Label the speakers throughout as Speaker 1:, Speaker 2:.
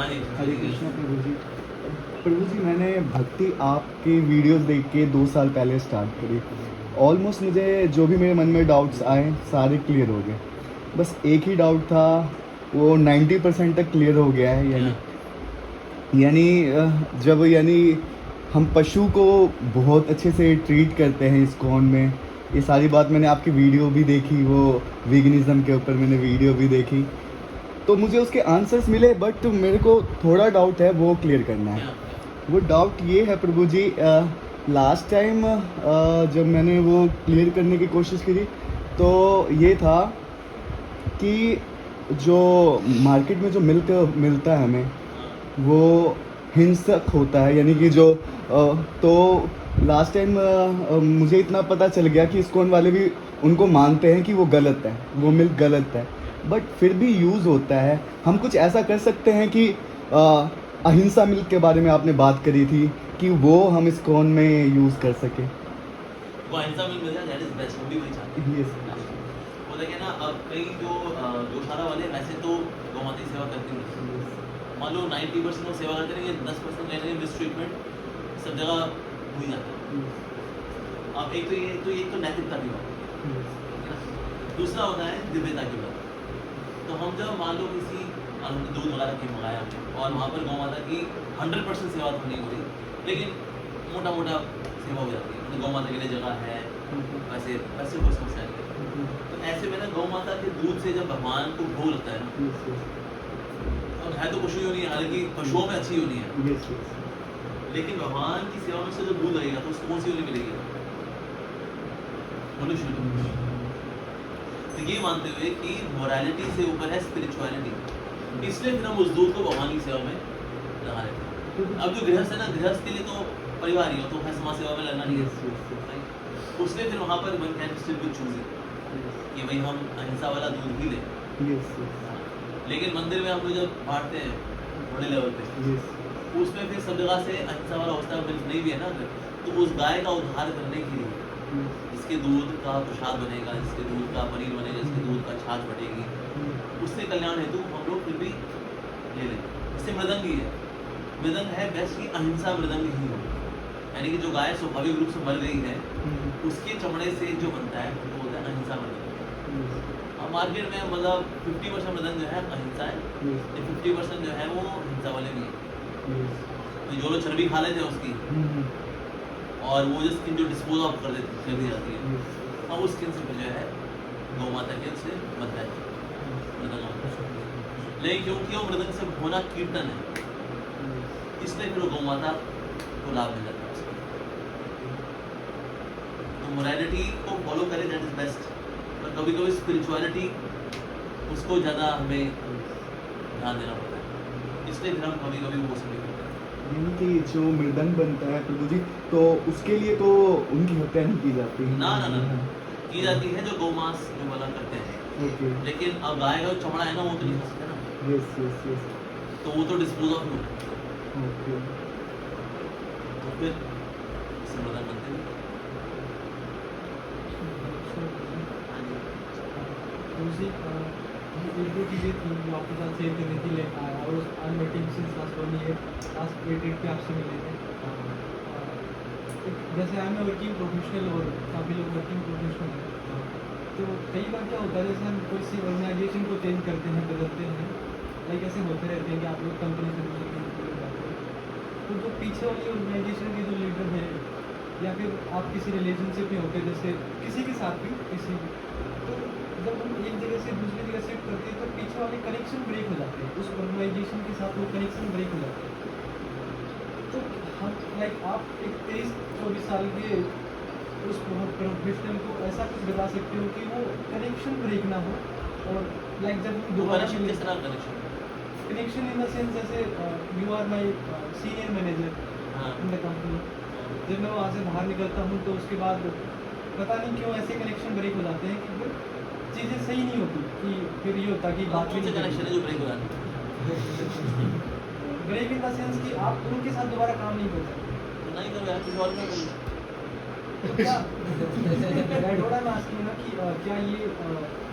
Speaker 1: हाँ जी,
Speaker 2: हरे कृष्णा प्रभु जी। प्रभु जी, मैंने भक्ति आपके वीडियोस देख के 2 साल पहले स्टार्ट करी। ऑलमोस्ट मुझे जो भी मेरे मन में डाउट्स आए सारे क्लियर हो गए। बस एक ही डाउट था, वो 90% तक क्लियर हो गया है। जब हम पशु को बहुत अच्छे से ट्रीट करते हैं इस्कॉन में। ये सारी बात मैंने आपकी वीडियो भी देखी, वो वीगनिज़्म के ऊपर मैंने वीडियो भी देखी, तो मुझे उसके आंसर्स मिले, बट मेरे को थोड़ा डाउट है, वो क्लियर करना है। वो डाउट ये है प्रभु जी, लास्ट टाइम जब मैंने वो क्लियर करने की कोशिश करी, तो ये था कि जो मार्केट में जो मिल्क मिलता है हमें, वो हिंसक होता है, यानी कि तो लास्ट टाइम मुझे इतना पता चल गया कि इस्कॉन वाले भी उनको मानते हैं कि वो गलत है, वो मिल्क गलत है, बट फिर भी यूज़ होता है। हम कुछ ऐसा कर सकते हैं कि अहिंसा मिल्क के बारे में आपने बात करी थी कि वो हम इस्कॉन में यूज़ कर सकें।
Speaker 1: वो अहिंसा मिल जाए, दैट इज बेस्ट, हम भी वही चाहते हैं।
Speaker 2: यस।
Speaker 1: वो देखिए ना, अब कई जो गौशाला वाले वैसे तो गौ माता की सेवा करते नहीं। मान लो 90% लोग सेवा करते हैं, 10% लेने मिसट्रीटमेंट सब जगह हो ही जाता है। अब एक तो नैतिकता की बात है ना? दूसरा होता है दिव्यता की बात। तो हम जब मान लो किसी दूध वगैरह की मंगाया और वहाँ पर गौ माता की 100% सेवा तो नहीं हो रही, लेकिन मोटा मोटा सेवा हो जाती है, मतलब गौ माता के लिए जगह है, वैसे वैसे कोई समस्या नहीं है। तो ऐसे में ना गौ माता के दूध से जब भगवान को भोग लगता है ना, और है तो पशु योनि है, हालांकि पशुओं में अच्छी योनि है, लेकिन भगवान की सेवा में से जो दूध लगेगा तो उसको कौन सी योनि मिलेगी? मनुष्य योनि। तो ये मानते हुए कि मोरालिटी से ऊपर है स्पिरिचुअलिटी, इसलिए फिर हम उस दूध को भगवान की सेवा में लगा लेते हैं। अब जो गृहस्थ है ना, गृहस्थ के लिए तो परिवार ही हो, तो है समाज सेवा में लगना नहीं है, उसने फिर वहाँ पर one can still be choosing कि भाई हम अहिंसा वाला दूध ही लें। लेकिन मंदिर में हम लोग जब बांटते हैं बड़े लेवल पे, उसमें फिर सब जगह से अहिंसा वाला होता है, नहीं भी है ना, तो उस गाय का उद्धार करने के लिए इसके दूध का प्रसाद बनेगा, इसके दूध का पनीर बनेगा, इसके दूध का छाछ बटेगी, उससे कल्याण हेतु हम लोग फिर भी ले लें। इससे मृदंग ही है, मृदंग है बेस्ट की अहिंसा मृदंग ही हो, यानी कि जो गाय स्वाभाविक रूप से मर गई है उसके चमड़े से जो बनता है वो होता है अहिंसा मृदंग। अब मार्केट में मतलब 50% मृदंग जो है अहिंसा है, 50% जो है वो हिंसा वाले भी है। तो जो लोग चर्बी खा लेते हैं उसकी, और वो जो स्किन जो डिस्पोज ऑफ कर दी जाती है, और उस स्किन से फिर जो है गौ माता के उससे बनता है मृदंग। लेकिन क्योंकि वो मृदंग से होना कीर्तन है, इसलिए फिर गौ माता को लाभ मिल जाता है उसका। तो मोरालिटी को फॉलो करें, दैट इज बेस्ट, पर कभी कभी स्पिरिचुअलिटी उसको ज़्यादा हमें ध्यान देना पड़ता है, इसलिए फिर हम कभी कभी वो सब करते हैं।
Speaker 2: यानी कि जो मृदंग बनता है प्रभु जी, तो उसके लिए तो उनकी हत्या नहीं की जाती है?
Speaker 1: ना की जाती है, जो गौमांस जो वाला करते हैं, लेकिन अब गाय का जो चमड़ा है ना वो तो नहीं खा सकते ना।
Speaker 2: यस।
Speaker 1: तो वो तो डिस्पोज ऑफ होता है, तो फिर इससे मृदंग बनते हैं।
Speaker 3: एक दो चीज़ें थी जो आपके साथ शेयर करने के लिए आया, और I am waiting since last 1 year, last 8 पे आपसे मिले थे। जैसे आई एम वर्किंग प्रोफेशनल और काफ़ी लोग वर्किंग प्रोफेशनल हैं, तो कई बार क्या होता है, जैसे हम कोई सी ऑर्गेनाइजेशन को चेंज करते हैं, बदलते हैं, लाइक ऐसे होते रहते हैं कि आप लोग कंपनी से दूसरी कंपनी में जाते हैं, तो जो पीछे वाली ऑर्गेनाइजेशन के जो लीडर है, या फिर आप किसी रिलेशनशिप में होते हैं, जैसे किसी के साथ भी किसी, तो जब हम एक जगह से दूसरी जगह शिफ्ट करते हैं तो पीछे वाले कनेक्शन ब्रेक हो जाते हैं, उस ऑर्गेनाइजेशन के साथ वो कनेक्शन ब्रेक हो जाते हैं। तो हम लाइक आप एक 23-24 साल के उस प्रोफेशनल को ऐसा कुछ बता सकते हो कि वो कनेक्शन ब्रेक ना हो, और लाइक जब हम दोबारा
Speaker 1: किस तरह
Speaker 3: कनेक्शन इन द सेंस, जैसे you are my senior manager in the company, जब मैं वहाँ से बाहर निकलता हूँ तो उसके बाद पता नहीं क्यों ऐसे कनेक्शन ब्रेक हो जाते हैं कि फिर चीज़ें सही नहीं होती, कि फिर ये होता कि बात भी नहीं
Speaker 1: कनेक्शन है जो ब्रेक हो जाता है।
Speaker 3: ब्रेक इन द सेंस कि आप उनके साथ दोबारा काम नहीं कर सकते,
Speaker 1: तो नहीं करो यार, किसी और में करो।
Speaker 3: तो क्या that what I'm asking ना कि क्या ये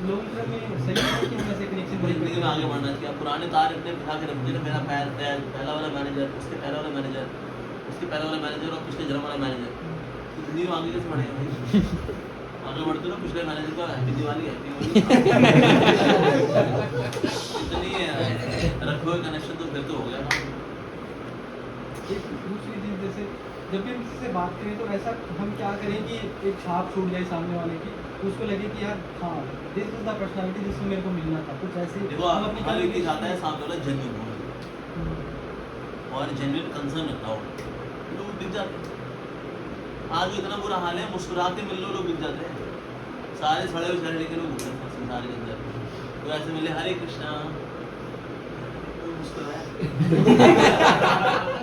Speaker 3: लॉन्ग टर्म में सही है कि हम ऐसे कनेक्शन
Speaker 1: जिंदगी में आगे बढ़ना चाहिए। पुराने तार इतने बिठा के रखते हैं, मेरा पहला वाला मैनेजर, उसके पहला वाला मैनेजर, उसके पहला वाला मैनेजर और पिछले जन्म वाला मैनेजर, तो जिंदगी में आगे कैसे बढ़ेगा भाई? आगे बढ़ते रहो, पिछले मैनेजर का हैप्पी दिवाली इतनी रखो कनेक्शन तो फिर तो हो गया ना।
Speaker 3: एक दूसरी चीज जैसे जब भी हम किसी से बात करें तो ऐसा हम क्या करें कि एक छाप छूट जाए सामने वाले की, तो उसको लगे कि यार हाँ दिस इज द पर्सनालिटी जिससे मेरे को मिलना था, कुछ ऐसे
Speaker 1: देखो
Speaker 3: हम अपनी
Speaker 1: हर व्यक्ति चाहता है
Speaker 3: communication-
Speaker 1: सामने वाला जेन्युइन हो और जेन्युइन कंसर्न रखता हो, लोग दिख जाते हैं। आज तो इतना बुरा हाल है, मुस्कुराते मिल लो लोग दिख जाते हैं, सारे सड़े हुए शरीर लेके लोग घूमते हैं संसार के अंदर। तो ऐसे मिले हरे कृष्णा तो मुस्कुराए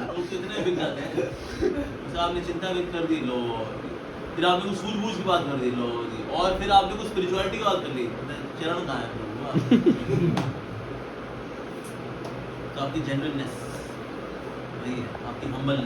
Speaker 1: लोग कितने बिक जाते हैं। तो आपने चिंता व्यक्त कर दी, लो फिर आपने कुछ सूझबूझ की बात कर दी, लो जी, और फिर आपने कुछ स्पिरिचुअलिटी की बात कर ली, चरण कहाँ है प्रभु? तो आपकी जेन्युइननेस वही है, आपकी हम्बलनेस।